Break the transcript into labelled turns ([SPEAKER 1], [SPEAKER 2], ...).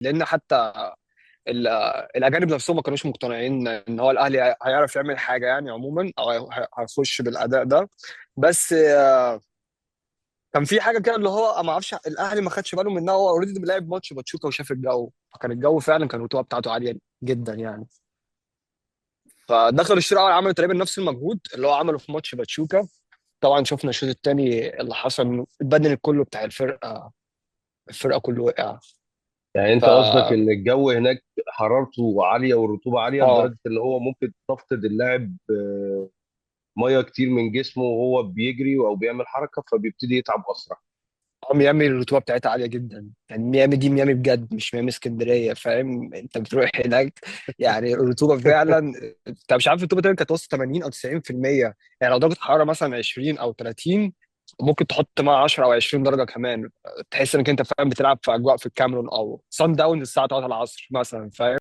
[SPEAKER 1] لان حتى ال- الاجانب نفسهم ما كانوش مقتنعين ان هو الاهلي هيعرف يعمل حاجه يعني عموما، او هيخش بالاداء ده. بس كان في حاجه كده اللي هو ما اعرفش الاهلي ما خدش باله منها، هو اوريدي لعب ماتش باتشوكا وشاف الجو، فكان الجو فعلا كان الرطوبه بتاعته عاليه جدا يعني. فدخل الشوط الاول عملوا تقريبا نفس المجهود اللي هو عمله في ماتش باتشوكا. طبعا شفنا الشوط الثاني اللي حصل، البدني كله بتاع الفرقه كله وقع.
[SPEAKER 2] يعني
[SPEAKER 1] ف
[SPEAKER 2] انت قصدك ان الجو هناك حرارته عاليه والرطوبه عاليه
[SPEAKER 1] اه
[SPEAKER 2] لدرجه ان هو ممكن تفقد اللاعب ميه كتير من جسمه وهو بيجري او بيعمل حركه فبيبتدي يتعب اسرع.
[SPEAKER 1] ميامي الرطوبه بتاعتها عاليه جدا، يعني ميامي دي ميامي بجد مش ميامي اسكندريه، فاهم؟ انت بتروح هناك يعني الرطوبه فعلا، انت مش عارف الرطوبه تقريبا كانت وصلت 80 او 90%. يعني لو درجه الحراره مثلا 20 او 30، ممكن تحط معاها 10 او 20 درجه كمان، تحس انك انت فاهم بتلعب في اجواء في الكاميرون او صن داون الساعه 3 العصر مثلا، فاهم؟